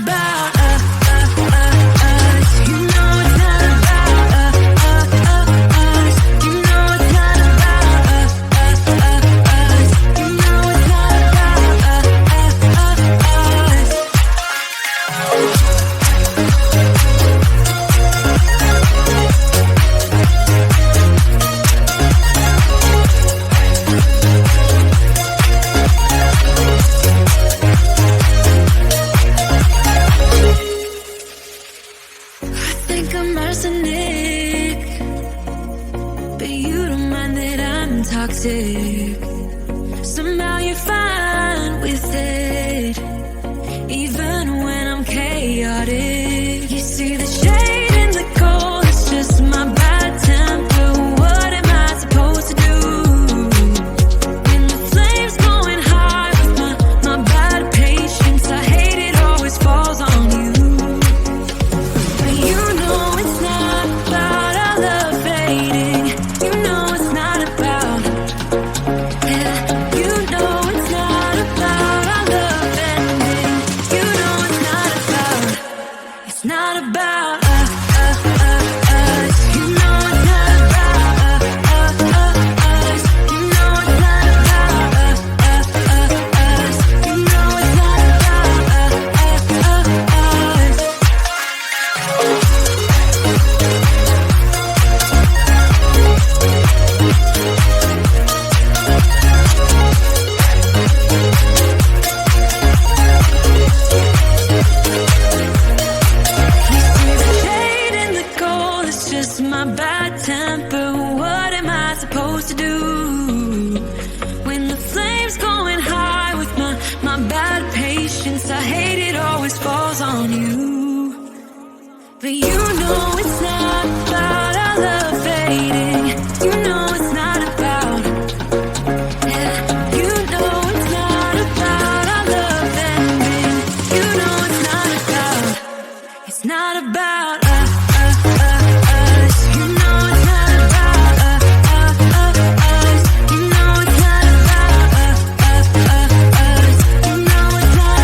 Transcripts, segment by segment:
about us. You know it's not about us. You know it's not about us. You know it's not about us. I think I'm arsenic, but you don't mind that I'm toxic. Somehow you're fine with it, even when I'm chaotic. You see the shade in the cold, it's just my bad temper. What am I supposed to do when the flames going high with my bad patience? I hate it always falls on you. But you know it's not about our love fading. You know it's not about, yeah. You know it's not about our love ending. You know it's not about, it's not about us. You know it's not about us. You know it's not about us. You know it's not about us. You see the shade in the cold, it's just my bad temper. What am I supposed to do when the flames going high with my bad patience? I hate it always falls on you. But you know it's not about our love fading. You know it's not about, yeah. You know it's not about our love ending. You know it's not about, it's not about us. You know it's not about us. You know it's not about us. You know it's not about us.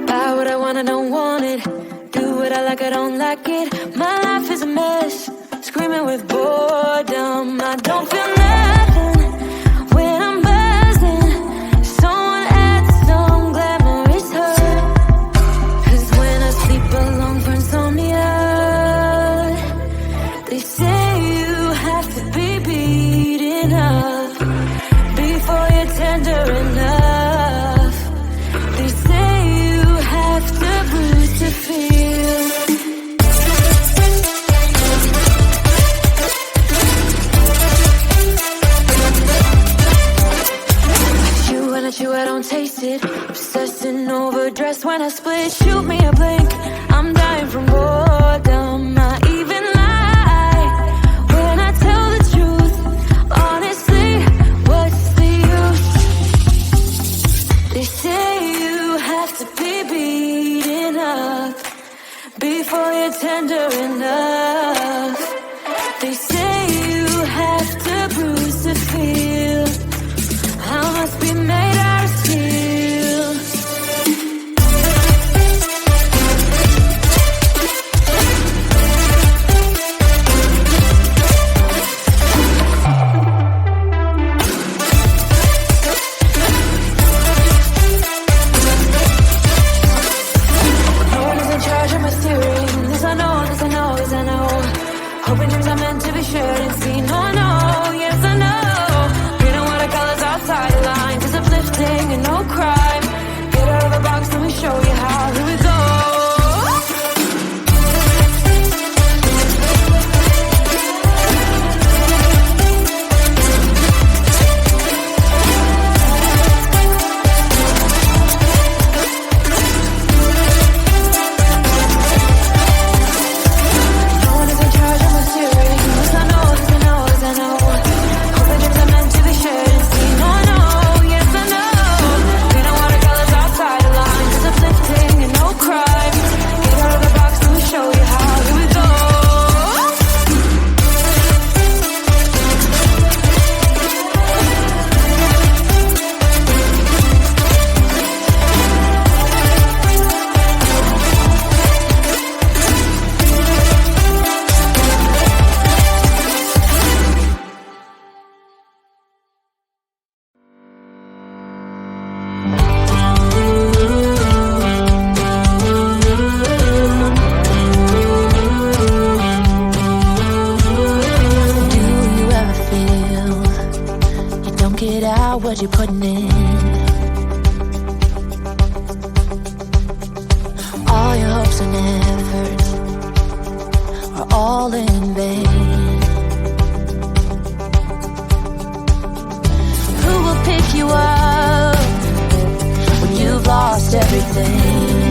Buy what I want, I don't want it. Do what I like, I don't like it. My life is a mess, screaming with boredom. I don't feel nothing when I'm buzzing. Someone adds some glamorous hurt. 'Cause when I sleep alone for insomnia, they say you have to be beaten up before you're tender enough. They say you have to bruise to feel. Chew, I don't taste it. Obsessing over dress when I split. Shoot me a blink, I'm dying from boredom. I even lie when I tell the truth. Honestly, what's the use? They say you have to be beaten up before you're tender enough. They say you have to bruise to feel. I must be made out of steel. No one is in charge of my steering. This I know, this I know, this I know. and effort are all in vain. Who will pick you up when you've lost everything?